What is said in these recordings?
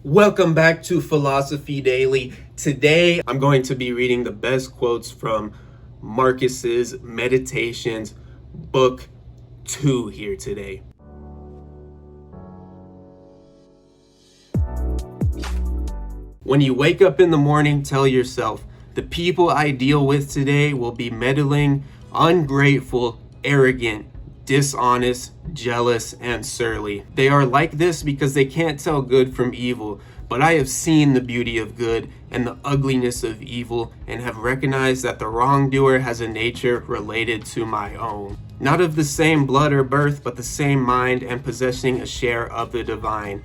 Welcome back to Philosophy Daily. Today, I'm going to be reading the best quotes from Marcus's Meditations, Book 2 here today. When you wake up in the morning, tell yourself, the people I deal with today will be meddling, ungrateful, arrogant, dishonest, jealous, and surly. They are like this because they can't tell good from evil, but I have seen the beauty of good and the ugliness of evil, and have recognized that the wrongdoer has a nature related to my own. Not of the same blood or birth, but the same mind, and possessing a share of the divine.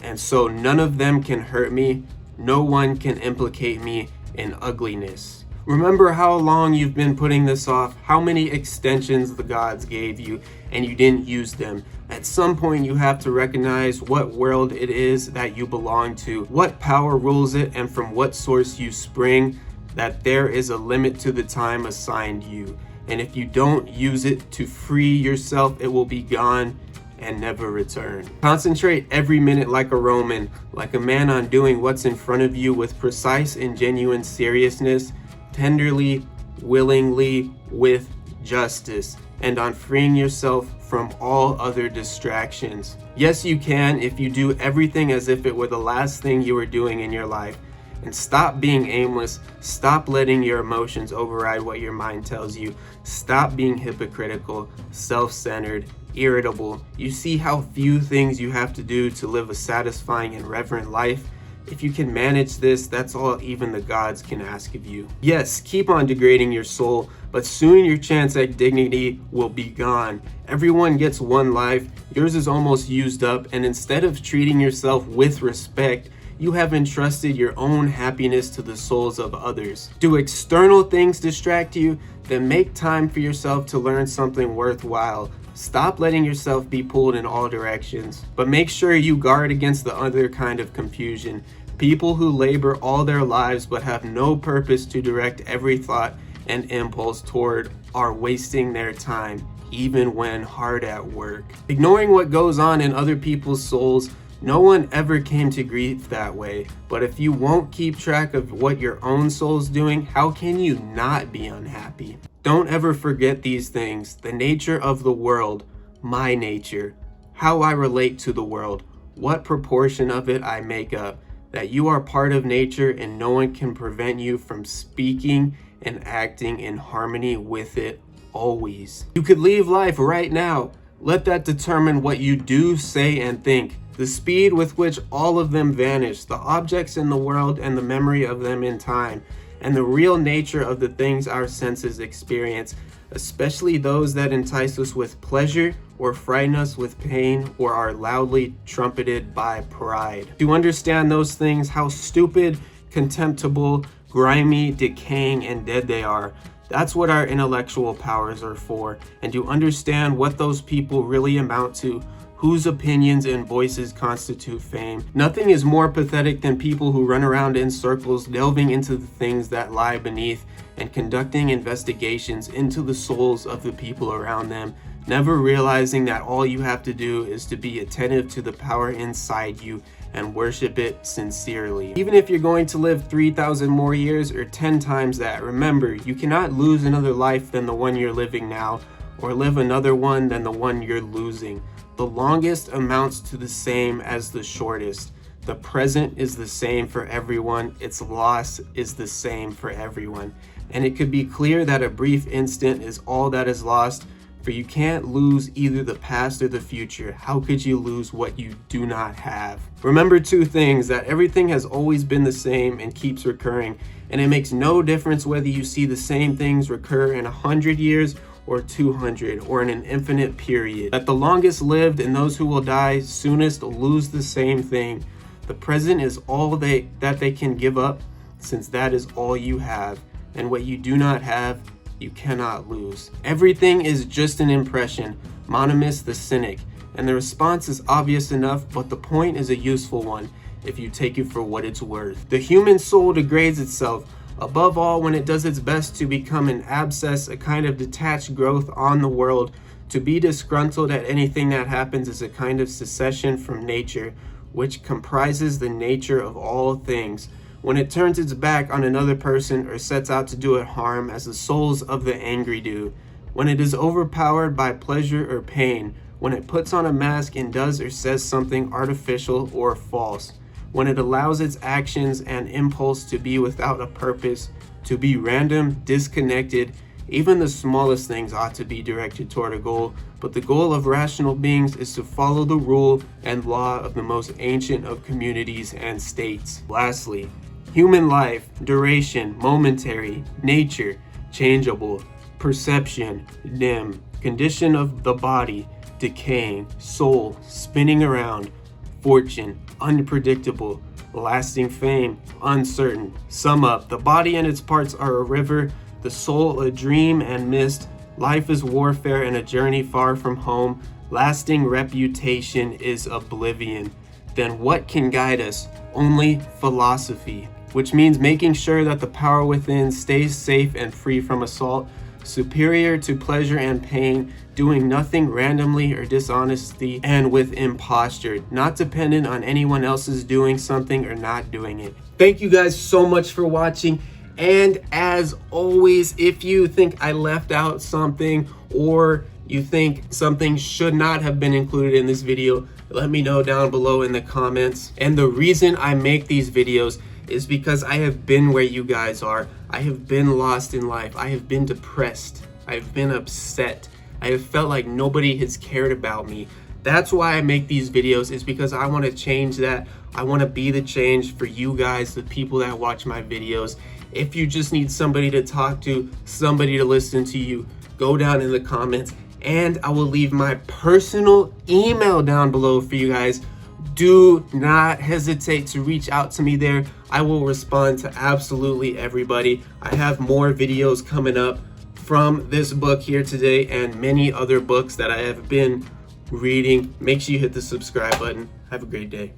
And so none of them can hurt me, no one can implicate me in ugliness. Remember how long you've been putting this off, how many extensions the gods gave you, and you didn't use them. At some point you have to recognize what world it is that you belong to, what power rules it, and from what source you spring, that there is a limit to the time assigned you. And if you don't use it to free yourself, it will be gone and never return. Concentrate every minute like a Roman, like a man, on doing what's in front of you with precise and genuine seriousness, tenderly, willingly, with justice, and on freeing yourself from all other distractions. Yes, you can if you do everything as if it were the last thing you were doing in your life. And stop being aimless. Stop letting your emotions override what your mind tells you. Stop being hypocritical, self-centered, irritable. You see how few things you have to do to live a satisfying and reverent life? If you can manage this, that's all even the gods can ask of you. Yes, keep on degrading your soul, but soon your chance at dignity will be gone. Everyone gets one life, yours is almost used up, and instead of treating yourself with respect, you have entrusted your own happiness to the souls of others. Do external things distract you? Then make time for yourself to learn something worthwhile. Stop letting yourself be pulled in all directions, but make sure you guard against the other kind of confusion. People who labor all their lives but have no purpose to direct every thought and impulse toward are wasting their time, even when hard at work. Ignoring what goes on in other people's souls, no one ever came to grief that way. But if you won't keep track of what your own soul's doing, how can you not be unhappy? Don't ever forget these things: the nature of the world, my nature, how I relate to the world, what proportion of it I make up, that you are part of nature and no one can prevent you from speaking and acting in harmony with it always. You could leave life right now. Let that determine what you do, say, and think. The speed with which all of them vanish, the objects in the world and the memory of them in time, and the real nature of the things our senses experience, especially those that entice us with pleasure or frighten us with pain or are loudly trumpeted by pride. To understand those things, how stupid, contemptible, grimy, decaying, and dead they are, that's what our intellectual powers are for. And to understand what those people really amount to, whose opinions and voices constitute fame. Nothing is more pathetic than people who run around in circles, delving into the things that lie beneath and conducting investigations into the souls of the people around them, never realizing that all you have to do is to be attentive to the power inside you and worship it sincerely. Even if you're going to live 3,000 more years or 10 times that, remember, you cannot lose another life than the one you're living now, or live another one than the one you're losing. The longest amounts to the same as the shortest. The present is the same for everyone. Its loss is the same for everyone. And it could be clear that a brief instant is all that is lost, for you can't lose either the past or the future. How could you lose what you do not have? Remember two things: that everything has always been the same and keeps recurring, and it makes no difference whether you see the same things recur in 100 years or 200, or in an infinite period. That the longest lived and those who will die soonest lose the same thing. The present is all that they can give up, since that is all you have, and what you do not have, you cannot lose. Everything is just an impression, Monimus the cynic, and the response is obvious enough, but the point is a useful one if you take it for what it's worth. The human soul degrades itself, above all when it does its best to become an abscess, a kind of detached growth on the world. To be disgruntled at anything that happens is a kind of secession from nature, which comprises the nature of all things. When it turns its back on another person or sets out to do it harm, as the souls of the angry do. When it is overpowered by pleasure or pain. When it puts on a mask and does or says something artificial or false. When it allows its actions and impulse to be without a purpose, to be random, disconnected. Even the smallest things ought to be directed toward a goal, but the goal of rational beings is to follow the rule and law of the most ancient of communities and states. Lastly, human life, duration, momentary, nature, changeable, perception, dim, condition of the body, decaying, soul, spinning around, fortune, unpredictable, lasting fame, uncertain. Sum up, the body and its parts are a river, the soul a dream and mist, life is warfare and a journey far from home, lasting reputation is oblivion. Then what can guide us? Only philosophy, which means making sure that the power within stays safe and free from assault, superior to pleasure and pain, doing nothing randomly or dishonestly and with imposture, not dependent on anyone else's doing something or not doing it. Thank you guys so much for watching. And as always, if you think I left out something or you think something should not have been included in this video, let me know down below in the comments. And the reason I make these videos is because I have been where you guys are. I have been lost in life. I have been depressed. I've been upset. I have felt like nobody has cared about me. That's why I make these videos, is because I want to change that. I want to be the change for you guys, the people that watch my videos. If you just need somebody to talk to, somebody to listen to you, go down in the comments and I will leave my personal email down below for you guys. Do not hesitate to reach out to me there. I will respond to absolutely everybody. I have more videos coming up from this book here today and many other books that I have been reading. Make sure you hit the subscribe button. Have a great day.